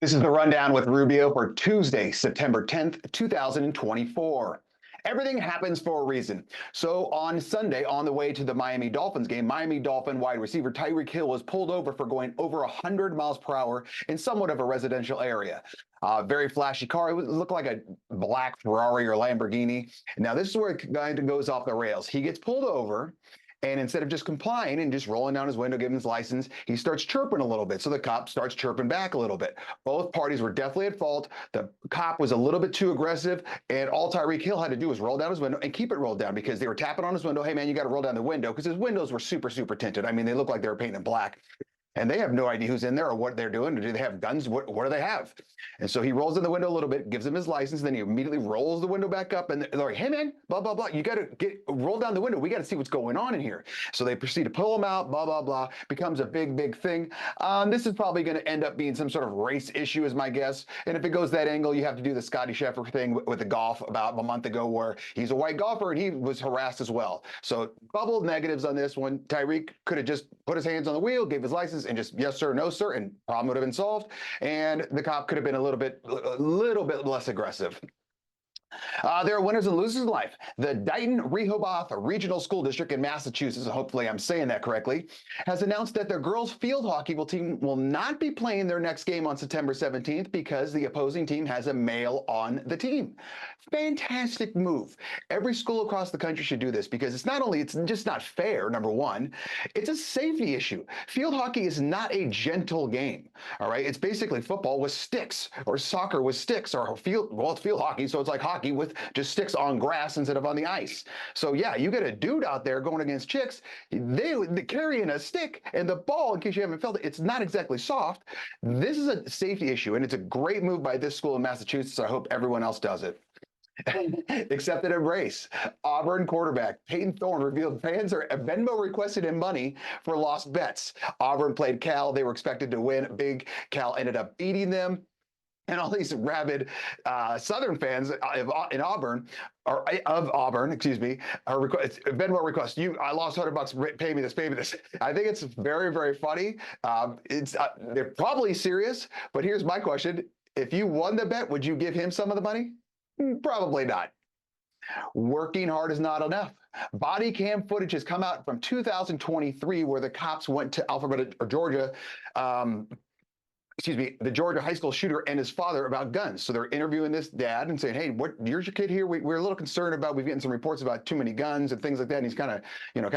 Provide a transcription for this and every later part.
This is the rundown with Rubio for Tuesday, September 10th, 2024. Everything happens for a reason. So on Sunday, on the way to the Miami Dolphins game, Miami Dolphin wide receiver Tyreek Hill was pulled over for going over 100 miles per hour in somewhat of a residential area. Very flashy car. It looked like a black Ferrari or Lamborghini. Now, this is where it kind of goes off the rails. He gets pulled over. And instead of just complying and just rolling down his window, giving his license, he starts chirping a little bit. So the cop starts chirping back a little bit. Both parties were definitely at fault. The cop was a little bit too aggressive, and all Tyreek Hill had to do was roll down his window and keep it rolled down because they were tapping on his window. Hey, man, you got to roll down the window because his windows were super, super tinted. I mean, they look like they were painted black. And they have no idea who's in there or what they're doing. Do they have guns? What do they have? And so he rolls in the window a little bit, gives him his license, then he immediately rolls the window back up, and they're like, hey, man, blah, blah, blah. You got to roll down the window. We got to see what's going on in here. So they proceed to pull him out, blah, blah, blah. Becomes a big, big thing. This is probably going to end up being some sort of race issue is my guess. And if it goes that angle, you have to do the Scotty Scheffler thing with the golf about a month ago where he's a white golfer and he was harassed as well. So double negatives on this one. Tyreek could have just put his hands on the wheel, gave his license, and just yes, sir, no, sir, and problem would have been solved. And the cop could have been a little bit less aggressive. There are winners and losers in life. The Dighton-Rehoboth Regional School District in Massachusetts, hopefully I'm saying that correctly, has announced that their girls field hockey team will not be playing their next game on September 17th because the opposing team has a male on the team. Fantastic move. Every school across the country should do this because it's just not fair, number one. It's a safety issue. Field hockey is not a gentle game, all right? It's basically football with sticks or soccer with sticks or it's field hockey, so it's like hockey with just sticks on grass instead of on the ice. So yeah, you get a dude out there going against chicks, they're carrying a stick and the ball, in case you haven't felt it, it's not exactly soft. This is a safety issue and it's a great move by this school in Massachusetts. I hope everyone else does it. Accepted embrace. Auburn quarterback Payton Thorne revealed fans are Venmo requested him money for lost bets. Auburn played Cal. They were expected to win big. Cal ended up beating them. And all these rabid Southern fans in Auburn, or of Auburn, excuse me, Venmo request. I lost $100. Pay me this. Pay me this. I think it's very, very funny. They're probably serious. But here's my question: if you won the bet, would you give him some of the money? Probably not. Working hard is not enough. Body cam footage has come out from 2023 where the cops went to Alpharetta, Georgia. The Georgia high school shooter and his father about guns. So they're interviewing this dad and saying, hey, here's your kid here. We're a little concerned about, we've gotten some reports about too many guns and things like that. And he's kind of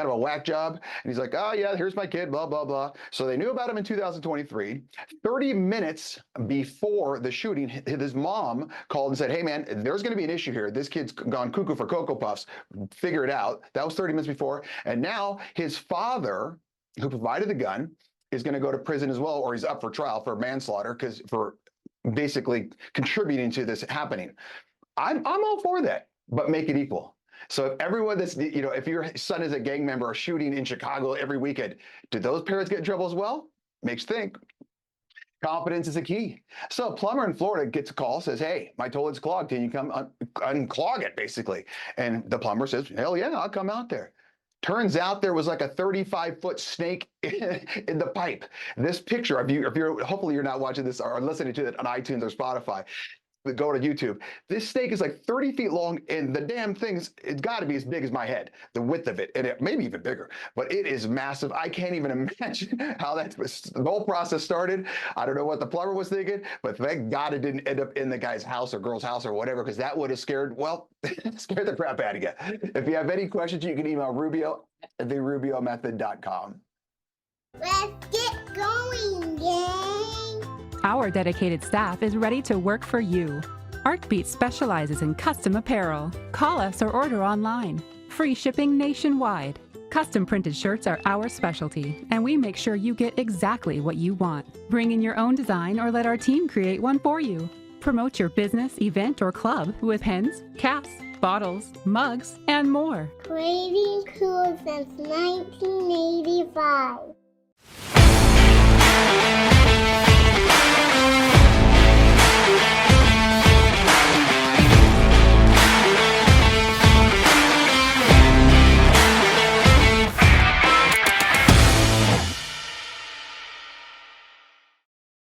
a whack job. And he's like, oh yeah, here's my kid, blah, blah, blah. So they knew about him in 2023. 30 minutes before the shooting, his mom called and said, hey man, there's going to be an issue here. This kid's gone cuckoo for Cocoa Puffs. Figure it out. That was 30 minutes before. And now his father, who provided the gun, is going to go to prison as well, or he's up for trial for manslaughter for basically contributing to this happening. I'm all for that, but make it equal. So if everyone if your son is a gang member or shooting in Chicago every weekend, do those parents get in trouble as well? Makes you think. Confidence is a key. So a plumber in Florida gets a call, says, hey, my toilet's clogged. Can you come unclog it, basically? And the plumber says, hell yeah, I'll come out there. Turns out there was like a 35-foot snake in the pipe. This picture, hopefully you're not watching this or listening to it on iTunes or Spotify, go to YouTube. This snake is like 30 feet long, and the damn thing's, it's got to be as big as my head, the width of it, and it maybe even bigger, but it is massive. I can't even imagine how the whole process started. I don't know what the plumber was thinking, but thank God it didn't end up in the guy's house or girl's house or whatever, because that would have scared the crap out of you. If you have any questions, you can email Rubio at therubiomethod.com. Let's get going, gang! Our dedicated staff is ready to work for you. Artbeat specializes in custom apparel. Call us or order online. Free shipping nationwide. Custom printed shirts are our specialty, and we make sure you get exactly what you want. Bring in your own design or let our team create one for you. Promote your business, event, or club with pens, caps, bottles, mugs, and more. Creating cool since 1985.